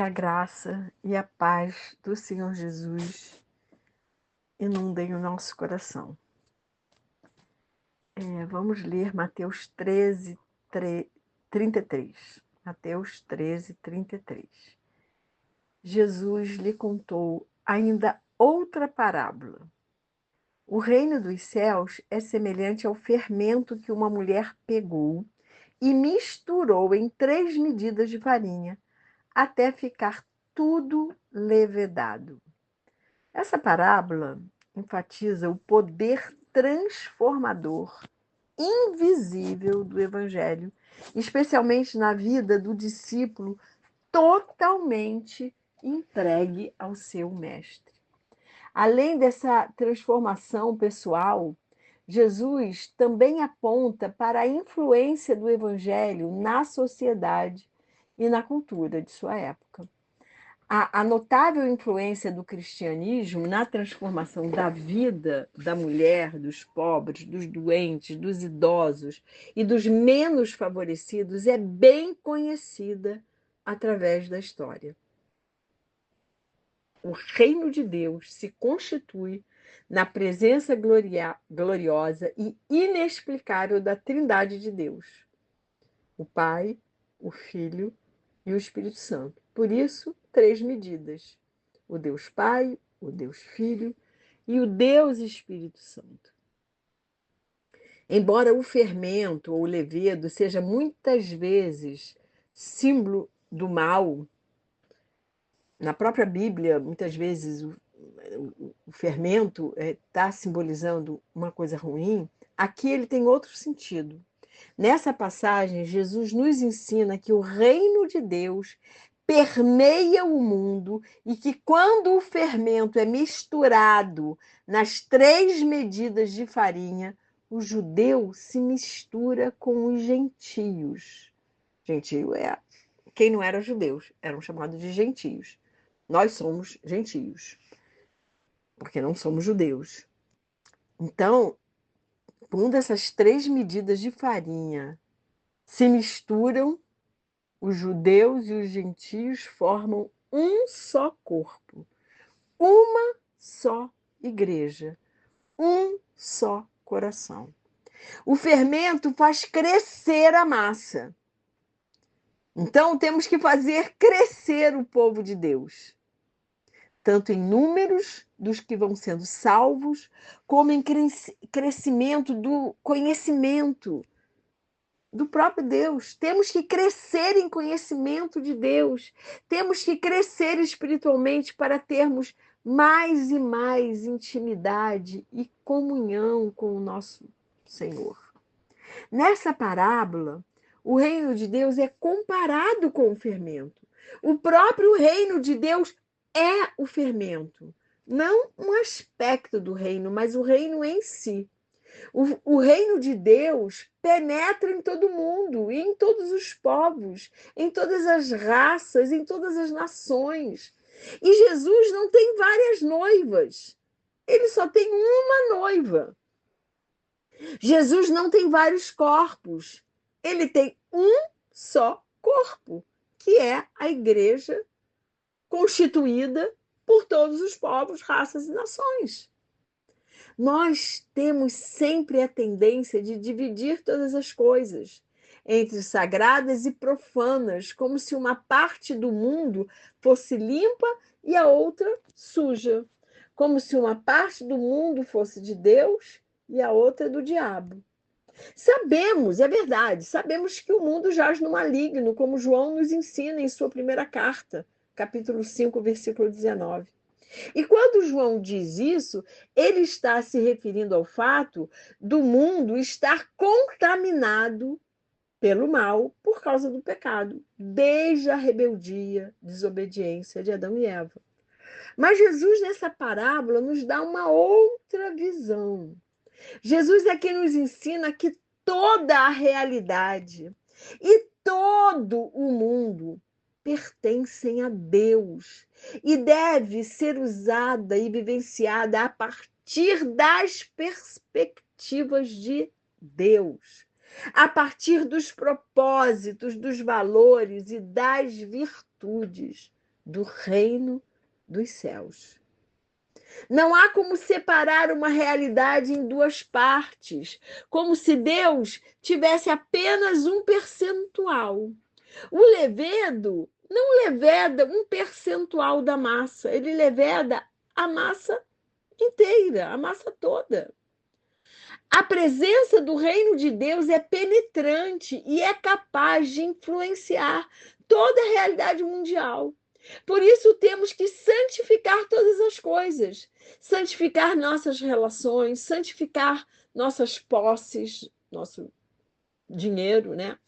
Que a graça e a paz do Senhor Jesus inundem o nosso coração. Vamos ler Mateus 13, 33. Mateus 13, 33. Jesus lhe contou ainda outra parábola. O reino dos céus é semelhante ao fermento que uma mulher pegou e misturou em 3 medidas de farinha, até ficar tudo levedado. Essa parábola enfatiza o poder transformador, invisível do Evangelho, especialmente na vida do discípulo totalmente entregue ao seu Mestre. Além dessa transformação pessoal, Jesus também aponta para a influência do Evangelho na sociedade e na cultura de sua época. A notável influência do cristianismo na transformação da vida da mulher, dos pobres, dos doentes, dos idosos e dos menos favorecidos é bem conhecida através da história. O reino de Deus se constitui na presença gloriosa e inexplicável da Trindade de Deus, o Pai, o Filho e o Espírito Santo. Por isso, 3 medidas: o Deus Pai, o Deus Filho e o Deus Espírito Santo. Embora o fermento ou o levedo seja muitas vezes símbolo do mal, na própria Bíblia, muitas vezes o fermento está simbolizando uma coisa ruim, aqui ele tem outro sentido. Nessa passagem, Jesus nos ensina que o reino de Deus permeia o mundo e que quando o fermento é misturado nas 3 medidas de farinha, o judeu se mistura com os gentios. Gentio é quem não era judeus, eram chamados de gentios. Nós somos gentios, porque não somos judeus. Então, quando essas 3 medidas de farinha se misturam, os judeus e os gentios formam um só corpo, uma só igreja, um só coração. O fermento faz crescer a massa. Então, temos que fazer crescer o povo de Deus, tanto em números dos que vão sendo salvos, como em crescimento do conhecimento do próprio Deus. Temos que crescer em conhecimento de Deus. Temos que crescer espiritualmente para termos mais e mais intimidade e comunhão com o nosso Senhor. Nessa parábola, o reino de Deus é comparado com o fermento. O próprio reino de Deus é o fermento. Não um aspecto do reino, mas o reino em si. O reino de Deus penetra em todo mundo, em todos os povos, em todas as raças, em todas as nações. E Jesus não tem várias noivas, ele só tem uma noiva. Jesus não tem vários corpos, ele tem um só corpo, que é a igreja constituída por todos os povos, raças e nações. Nós temos sempre a tendência de dividir todas as coisas entre sagradas e profanas, como se uma parte do mundo fosse limpa e a outra suja, como se uma parte do mundo fosse de Deus e a outra do diabo. Sabemos, é verdade, sabemos que o mundo jaz no maligno, como João nos ensina em sua primeira carta, capítulo 5, versículo 19. E quando João diz isso, ele está se referindo ao fato do mundo estar contaminado pelo mal por causa do pecado, desde a rebeldia, desobediência de Adão e Eva. Mas Jesus, nessa parábola, nos dá uma outra visão. Jesus é quem nos ensina que toda a realidade e todo o mundo pertencem a Deus e deve ser usada e vivenciada a partir das perspectivas de Deus, a partir dos propósitos, dos valores e das virtudes do reino dos céus. Não há como separar uma realidade em duas partes, como se Deus tivesse apenas um percentual. O levedo não leveda um percentual da massa, ele leveda a massa inteira, a massa toda. A presença do reino de Deus é penetrante e é capaz de influenciar toda a realidade mundial. Por isso temos que santificar todas as coisas, santificar nossas relações, santificar nossas posses, nosso dinheiro, né?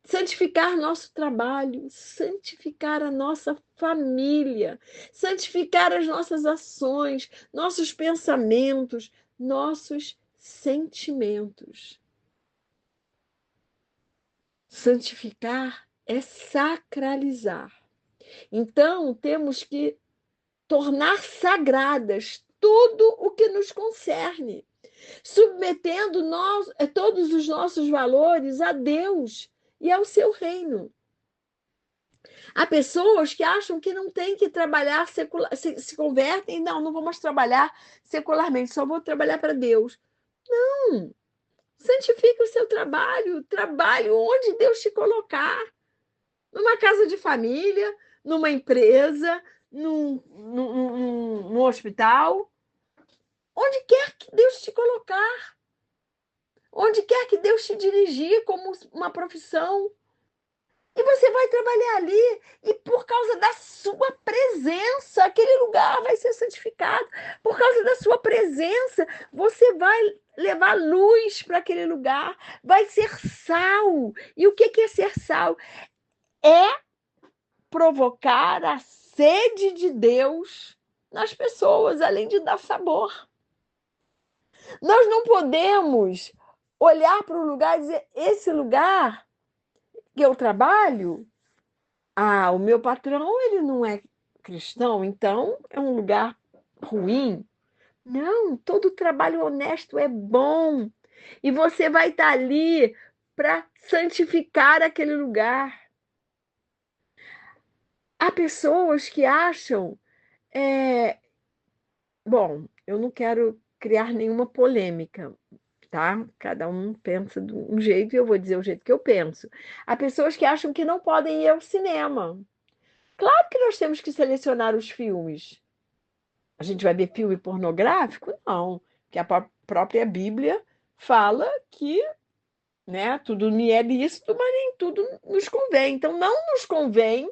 Santificar nosso trabalho, santificar a nossa família, santificar as nossas ações, nossos pensamentos, nossos sentimentos. Santificar é sacralizar. Então, temos que tornar sagradas tudo o que nos concerne, submetendo todos os nossos valores a Deus e ao seu reino. Há pessoas que acham que não tem que trabalhar secular, se convertem, não vou mais trabalhar secularmente, só vou trabalhar para Deus. Não! Santifique o seu trabalho, trabalhe onde Deus te colocar. Numa casa de família, numa empresa, num hospital, onde quer que Deus te colocar, onde quer que Deus te dirigir como uma profissão. E você vai trabalhar ali, e por causa da sua presença, aquele lugar vai ser santificado. Por causa da sua presença, você vai levar luz para aquele lugar, vai ser sal. E o que é ser sal? É provocar a sede de Deus nas pessoas, além de dar sabor. Nós não podemos olhar para o lugar e dizer: esse lugar que eu trabalho, o meu patrão, ele não é cristão, então é um lugar ruim. Não, todo trabalho honesto é bom. E você vai estar ali para santificar aquele lugar. Há pessoas que acham. Bom, eu não quero criar nenhuma polêmica, tá? Cada um pensa de um jeito e eu vou dizer o jeito que eu penso. Há pessoas que acham que não podem ir ao cinema. Claro que nós temos que selecionar os filmes. A gente vai ver filme pornográfico? Não, porque a própria Bíblia fala que, né, tudo me é lícito, mas nem tudo nos convém. Então, não nos convém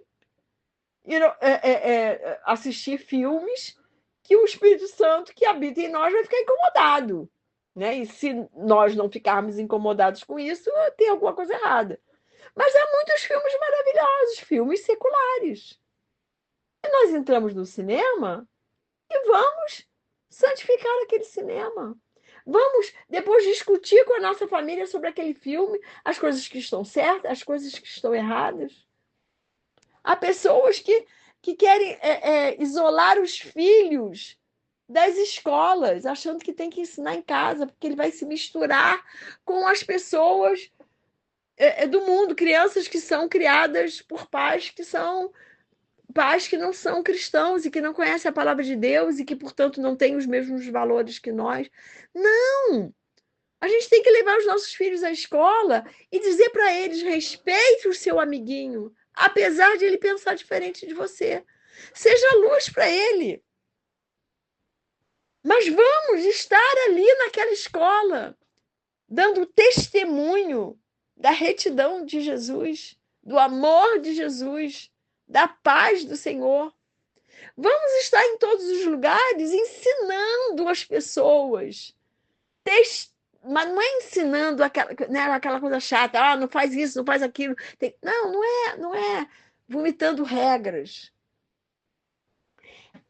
assistir filmes que o Espírito Santo que habita em nós vai ficar incomodado. Né? E se nós não ficarmos incomodados com isso, tem alguma coisa errada. Mas há muitos filmes maravilhosos, filmes seculares. E nós entramos no cinema e vamos santificar aquele cinema. Vamos depois discutir com a nossa família sobre aquele filme, as coisas que estão certas, as coisas que estão erradas. Há pessoas que querem isolar os filhos das escolas, achando que tem que ensinar em casa, porque ele vai se misturar com as pessoas do mundo, crianças que são criadas por pais que não são cristãos e que não conhecem a palavra de Deus e que, portanto, não têm os mesmos valores que nós. Não! A gente tem que levar os nossos filhos à escola e dizer para eles: respeite o seu amiguinho, apesar de ele pensar diferente de você. Seja luz para ele. Mas vamos estar ali naquela escola, dando testemunho da retidão de Jesus, do amor de Jesus, da paz do Senhor. Vamos estar em todos os lugares ensinando as pessoas. Mas não é ensinando aquela coisa chata, não faz isso, não faz aquilo. Não é vomitando regras.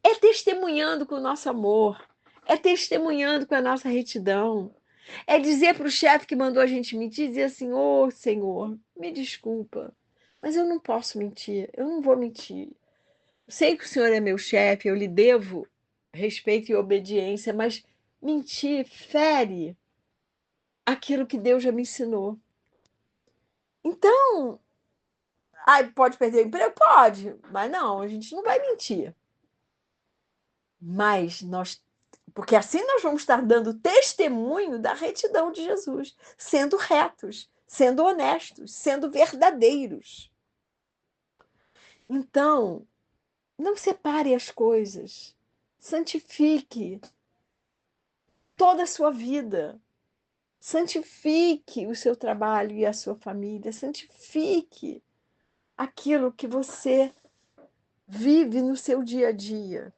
É testemunhando com o nosso amor, é testemunhando com a nossa retidão. É dizer para o chefe que mandou a gente mentir, dizer assim: ô Senhor, me desculpa, mas eu não posso mentir, eu não vou mentir. Sei que o Senhor é meu chefe, eu lhe devo respeito e obediência, mas mentir fere aquilo que Deus já me ensinou. Então, Ai, pode perder o emprego? Pode, mas não, a gente não vai mentir. Mas nós, porque assim nós vamos estar dando testemunho da retidão de Jesus, sendo retos, sendo honestos, sendo verdadeiros. Então, não separe as coisas. Santifique toda a sua vida. Santifique o seu trabalho e a sua família. Santifique aquilo que você vive no seu dia a dia.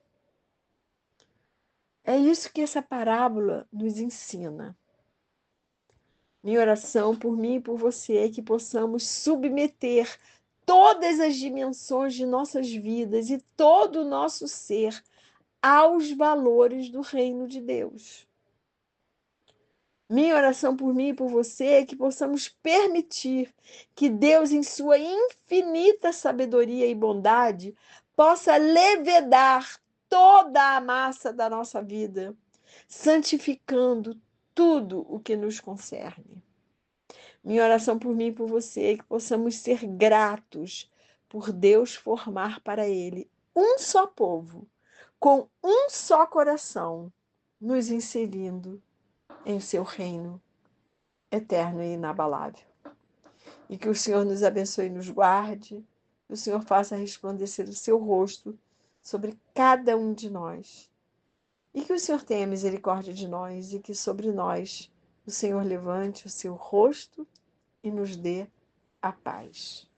É isso que essa parábola nos ensina. Minha oração por mim e por você é que possamos submeter todas as dimensões de nossas vidas e todo o nosso ser aos valores do reino de Deus. Minha oração por mim e por você é que possamos permitir que Deus, em sua infinita sabedoria e bondade, possa levedar toda a massa da nossa vida, santificando tudo o que nos concerne. Minha oração por mim e por você é que possamos ser gratos por Deus formar para Ele um só povo, com um só coração, nos inserindo em seu reino eterno e inabalável. E que o Senhor nos abençoe e nos guarde, que o Senhor faça resplandecer o seu rosto sobre cada um de nós. E que o Senhor tenha misericórdia de nós e que sobre nós o Senhor levante o seu rosto e nos dê a paz.